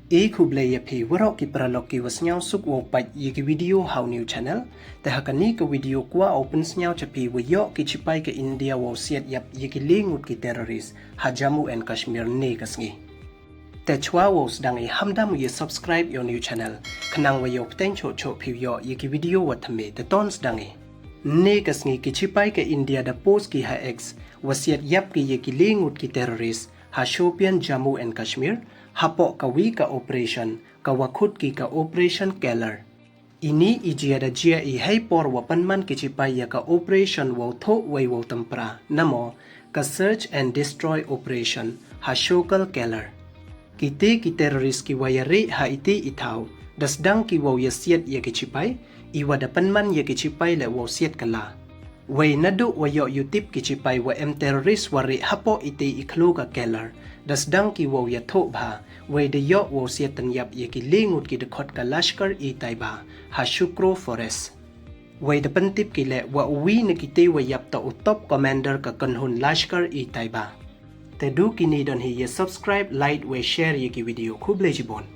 kublaya pi warok ki praloki wasnyaw suk wo pat yiki video how new channel te hakani ka video kwa open snyaw chapi wayo ki chipai ka India wo siat yap yiki lingut ki terrorist ha Jammu and Kashmir ne kasngi te chwa wo sdang e hamdam ye subscribe your new channel khnang wayo pten cho pi yo yiki video wathame te ton sdang e ne kasngi ki chipai ka India da post ki ha ex wasiat yap ki yiki lingut ki terrorist ha Shopian Jammu and Kashmir hapo kawi ka operation kawakut ki ka Operation Keller ini ijia da jia I hai por wapanman kichipai ya ka operation wo tho wai wo tampra namo ka search and destroy operation ha shokal Keller kite ki terrorist ki wayari ha iti ithau dasdang ki wo yasiat ya kichipai iwa da panman ya kichipai le wo siat kala wai nadu wayo yutip kichipai wa terrorist wari hapo iti iklu ka Keller dasdang ki wo ya tho bha wai de yo wo siatan yap ye ki lingut ki de khot ka lashkar I taiba ha shukro forest wai de pantip ki le wa wi ne ki te wa yap ta top commander ka kanhun lashkar I taiba te du ki ni don hi ye subscribe like we share ye ki video khub le jibon